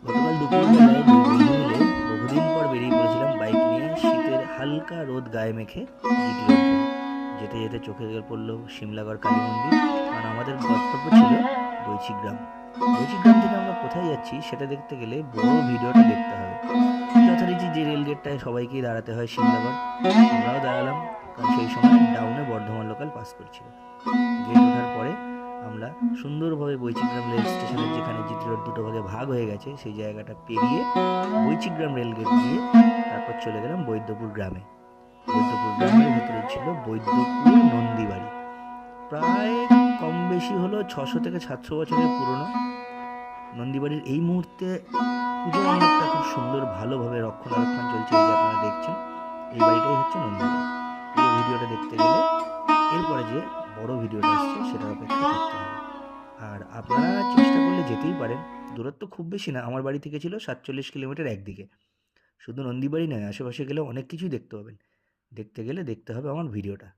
গতকাল দুপুরবেলায় দুই বন্ধু মিলে বহুদিন পর বেরিয়ে পড়েছিলাম বাইক নিয়ে শীতের হালকা রোদ গায়ে মেখে জিটি রোড ধরে। যেতে যেতে চোখে পড়লো শিমলাগড় কালী মন্দির, কারণ আমাদের গন্তব্য ছিল বৈচিগ্রাম। বৈচিগ্রাম থেকে আমরা কোথায় যাচ্ছি সেটা দেখতে গেলে বড় ভিডিওটা দেখতে হবে। যথারীতি যে রেল গেটটায় সবাইকেই দাঁড়াতে হয় শিমলাগড়, আমরাও দাঁড়ালাম, কারণ সেই সময় ডাউনে বর্ধমান লোকাল পাস করছিল। গেট ওঠার পরে আমরা সুন্দরভাবে বৈচিগ্রাম রেল স্টেশনের, যেখানে জিটি রোড দুটো ভাগে ভাগ হয়ে গেছে, সেই জায়গাটা পেরিয়ে বৈচিগ্রাম রেল গেট দিয়ে তারপর চলে গেলাম বৈদ্যপুর গ্রামে। বৈদ্যপুর গ্রামের ভেতরে ছিল বৈদ্যপুর নন্দীবাড়ি। প্রায় কম বেশি হলো 600 থেকে 700 বছরের পুরনো। নন্দীবাড়ির এই মুহূর্তে পুজো মণ্ডপটা খুব সুন্দর ভালোভাবে রক্ষণাবেক্ষণ চলছে, এই যে আপনারা দেখছেন, এই বাড়িটাই হচ্ছে নন্দীবাড়ি। পুরো ভিডিওটা দেখতে গেলে এরপরে যে বড় ভিডিওটা আসছে সেটার অপেক্ষা করতে হবে। আর আপনারা চেষ্টা করলে যেতেই পারেন, দূরত্ব খুব বেশি না, আমার বাড়ি থেকে ছিল 47 কিলোমিটার একদিকে। শুধু নন্দীবাড়ি নয়, আশেপাশে গেলেও অনেক কিছুই দেখতে পাবেন। দেখতে গেলে দেখতে হবে আমার ভিডিওটা।